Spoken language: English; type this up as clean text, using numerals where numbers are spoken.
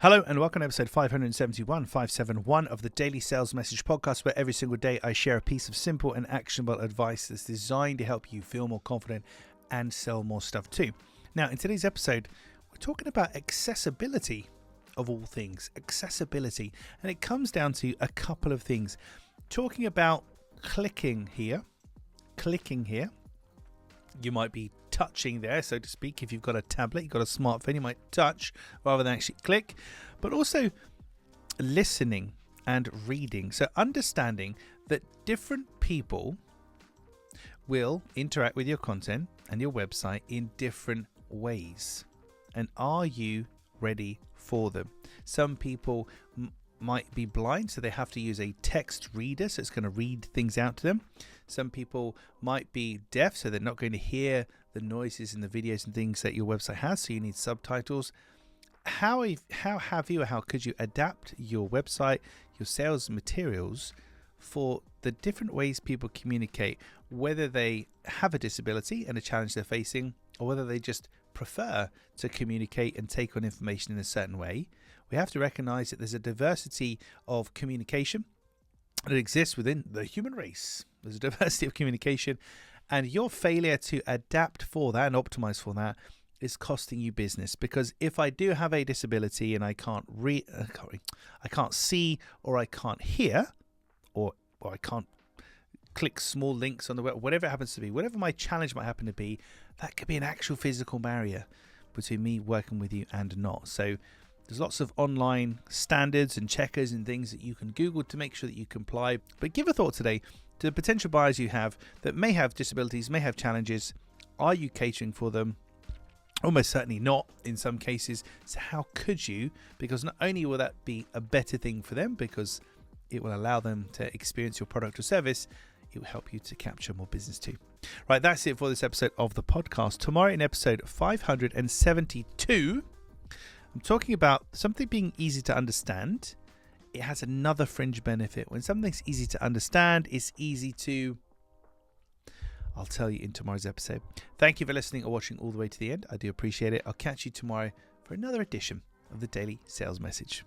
Hello and welcome to episode 571 of the Daily Sales Message Podcast, where every single day I share a piece of simple and actionable advice that's designed to help you feel more confident and sell more stuff too. Now, in today's episode, we're talking about accessibility of all things, accessibility. And it comes down to a couple of things. Talking about clicking here. You might be touching there, so to speak. If you've got a tablet, you've got a smartphone, you might touch rather than actually click. But also listening and reading. So understanding that different people will interact with your content and your website in different ways. And are you ready for them? Some people might be blind, so they have to use a text reader, so it's going to read things out to them. Some people might be deaf, so they're not going to hear the noises in the videos and things that your website has, so you need subtitles. How could you adapt your website, your sales materials for the different ways people communicate, whether they have a disability and a challenge they're facing, or whether they just prefer to communicate and take on information in a certain way? We have to recognize that there's a diversity of communication that exists within the human race. There's a diversity of communication, and your failure to adapt for that and optimize for that is costing you business. Because if I do have a disability and I can't see, or I can't hear, or I can't click small links on the web, whatever it happens to be, whatever my challenge might happen to be, that could be an actual physical barrier between me working with you and not. So there's lots of online standards and checkers and things that you can Google to make sure that you comply. But give a thought today to the potential buyers you have that may have disabilities, may have challenges. Are you catering for them? Almost certainly not in some cases. So how could you? Because not only will that be a better thing for them, because it will allow them to experience your product or service, it will help you to capture more business too. Right, that's it for this episode of the podcast. Tomorrow in episode 572, I'm talking about something being easy to understand. It has another fringe benefit. When something's easy to understand, it's easy to... I'll tell you in tomorrow's episode. Thank you for listening or watching all the way to the end. I do appreciate it. I'll catch you tomorrow for another edition of the Daily Sales Message.